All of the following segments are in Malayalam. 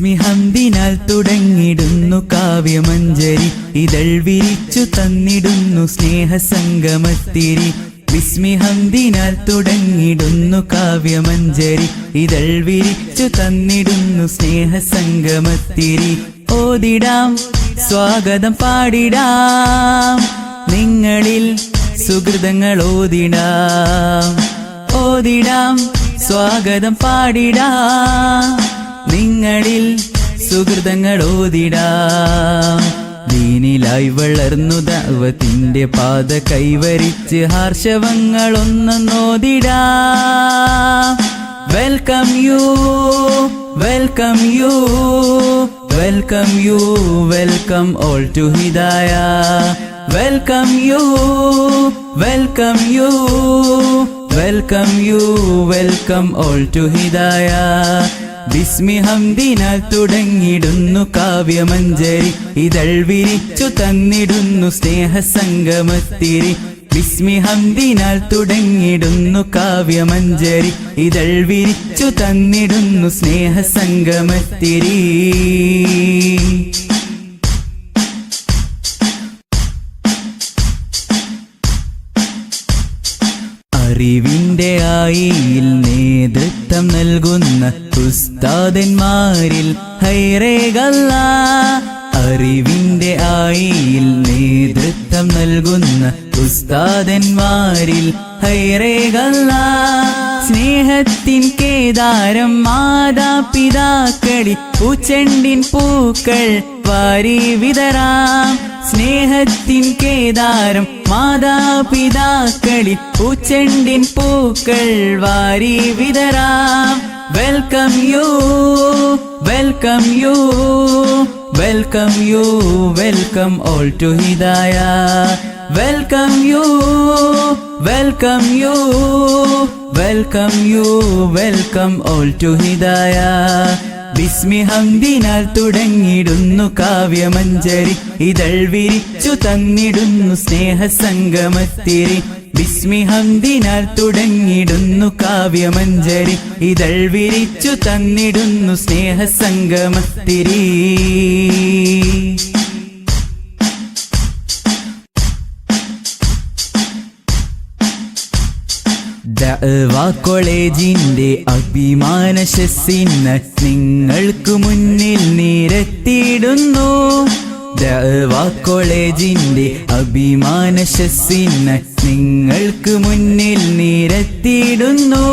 ബിസ്മി ഹംദിനാൽ തുടങ്ങിടുന്നു കാവ്യമഞ്ജരി, ഇതൾ വിരിച്ചു തന്നിടുന്നു സ്നേഹസംഗമത്തിരി. ബിസ്മി ഹംദിനാൽ തുടങ്ങിടുന്നു കാവ്യമഞ്ജരി, ഇതൾ വിരിച്ചു തന്നിടുന്നു സ്നേഹസംഗമത്തിരി. ഓതിടാം സ്വാഗതം പാടിടാം, നിങ്ങളിൽ സുഹൃതങ്ങൾ ഓതിടാം. ഓതിടാം സ്വാഗതം പാടിടാം, നിങ്ങളിൽ സുഹൃതങ്ങൾ ഓതിടാം. ദീനിലായി വളർന്നു ദഅവത്തിന്റെ പാത കൈവരിച്ച് ഹർഷവങ്ങളൊന്നോതിടാം. Welcome you, welcome you, welcome you, welcome all to Hidaya. Welcome you, welcome you, welcome you, welcome all to Hidaya. ബിസ്മി ഹംദിനാൽ തുടങ്ങിടുന്നു കാവ്യമഞ്ജരി, ഇതൾ വിരിച്ചു തന്നിടുന്നു സ്നേഹസംഗമത്തിരി. ബിസ്മി ഹംദിനാൽ തുടങ്ങിടുന്നു കാവ്യമഞ്ജരി, ഇതൾ വിരിച്ചു തന്നിടുന്നു സ്നേഹസംഗമത്തിരി. അറിവിന്റെ ആയിയിൽ നേതൃത്വം നൽകുന്ന ഉസ്താദന്മാരിൽ ഹൈറേകല്ല. അറിവിന്റെ ആയിയിൽ നേതൃത്വം നൽകുന്ന ഉസ്താദന്മാരിൽ ഹൈറേകല്ല. സ്നേഹത്തിൻ കേദാരം മാതാപിതാക്കളി പൂച്ചെണ്ടിൻ പൂക്കൾ വാരി വിതറാം. സ്നേഹത്തിൻ കേദാരം മാതാപിതാക്കളി പൂച്ചെണ്ടിൻ പൂക്കൾ വാരി വിതറാം. Welcome you, welcome you, welcome you, welcome all to Hidaya. Welcome you, welcome you, welcome you, welcome all to Hidaya. ബിസ്മി ഹംദിനാൽ തുടങ്ങിടുന്നു കാവ്യമഞ്ജരി, ഇതൾ വിരിച്ചു തന്നിടുന്നു സ്നേഹസംഗമത്തിരി. ബിസ്മി ഹംദിനാൽ തുടങ്ങിടുന്നു കാവ്യമഞ്ജരി, ഇതൾ വിരിച്ചു തന്നിടുന്നു സ്നേഹസംഗമത്തിരി. ദഅ്വാ കോളേജിന്റെ അഭിമാന ശസ്സിന് നിങ്ങൾക്ക് മുന്നിൽ നിരത്തിയിടുന്നു. ദഅ്വാ കോളേജിന്റെ അഭിമാന ശസ്സിന് നിങ്ങൾക്ക് മുന്നിൽ നിരത്തിയിടുന്നു.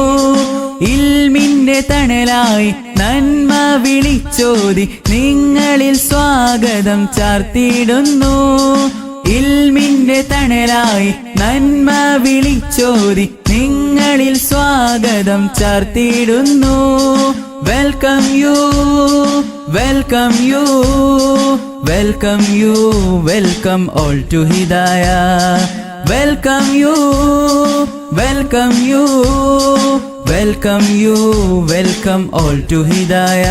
ഇൽമിന്റെ തണലായി നന്മ വിളിച്ചോതി നിങ്ങളിൽ സ്വാഗതം ചാർത്തിയിടുന്നു. ഇൽമിന്റെ തണലായി നന്മ വിളിച്ചോതി നിങ്ങളിൽ സ്വാഗതം ചാർത്തിയിടുന്നു. Welcome you, welcome you, welcome you, welcome all to Hidaya. Welcome you, welcome you, welcome you, welcome all to Hidaya.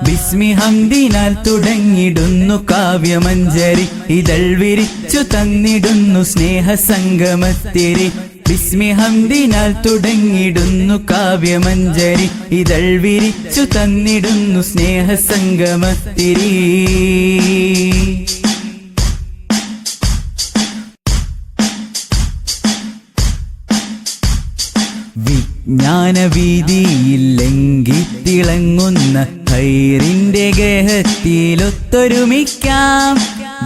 ബിസ്മി ഹംദിനാൽ തുടങ്ങിടുന്നു കാവ്യമഞ്ജരി, ഇതൾ വിരിച്ചു തന്നിടുന്നു സ്നേഹസംഗമത്തിരി. ബിസ്മി ഹംദിനാൽ തുടങ്ങിടുന്നു കാവ്യമഞ്ജരി, ഇതൾ വിരിച്ചു തന്നിടുന്നു സ്നേഹസംഗമത്തിരി. വിജ്ഞാനവീതിയിൽ ലംഘിത്തിളങ്ങുന്ന ഹൈറിന്റെ ഗേഹത്തിലൊത്തൊരുമിക്കാം.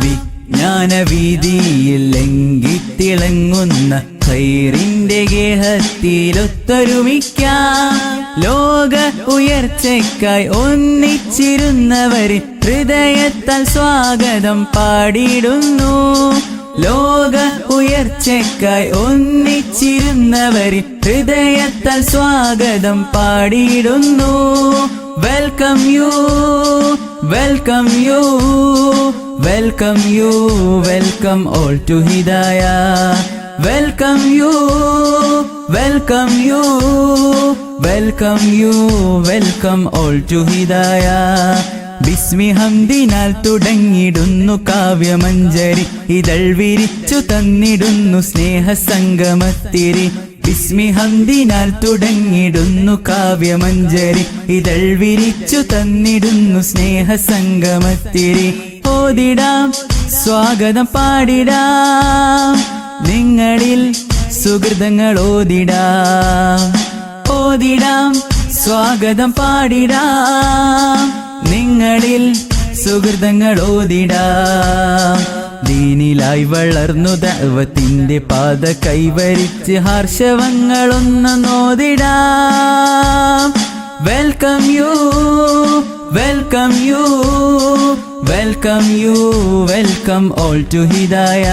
വിജ്ഞാനവീതിയിൽ ലംഘിത്തിളങ്ങുന്ന ഹൈറിന്റെ ഗേഹത്തിലൊത്തൊരുമിക്കാം. ലോക ഉയർച്ചയ്ക്കായി ഒന്നിച്ചിരുന്നവരിൽ ഹൃദയത്താൽ സ്വാഗതം പാടിടുന്നു. ലോക ഉയർച്ചയ്ക്കായി ഒന്നിച്ചിരുന്നവരിൽ ഹൃദയത്താൽ സ്വാഗതം പാടിടുന്നു. Welcome you, welcome you, welcome you, welcome all to Hidaya. Welcome you, welcome you, welcome you, welcome all to Hidaya. ബിസ്മി ഹംദിനാൽ തുടങ്ങിടുന്നു കാവ്യമഞ്ജരി, ഇതൾ വിരിച്ചു തന്നിടുന്നു സ്നേഹസംഗമത്തിരി. ബിസ്മി ഹംദിനാൽ തുടങ്ങിടുന്നു കാവ്യമഞ്ജരി ഇതൾ വിരിച്ചു തന്നിടുന്നു സ്നേഹസംഗമത്തിരി ഓതിടാം സ്വാഗതം പാടിടാം നിങ്ങളിൽ സുഹൃതങ്ങൾ ഓതിടാം ഓതിടാം സ്വാഗതം പാടിടാം നിങ്ങളിൽ സുഹൃതങ്ങൾ ഓതിടാം ദീനിലായി വളർന്നു ദഅവത്തിന്റെ പാത കൈവരിച്ച് ഹർഷവങ്ങളൊന്ന് നോദിടാം welcome you welcome you welcome you welcome all to Hidaya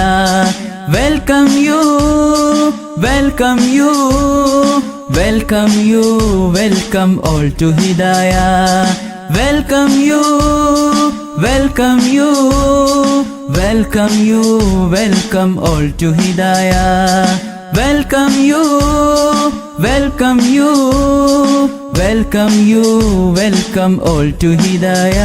welcome you welcome you welcome you welcome all to Hidaya welcome you welcome you welcome you welcome all to Hidaya welcome you welcome you welcome you welcome all to Hidaya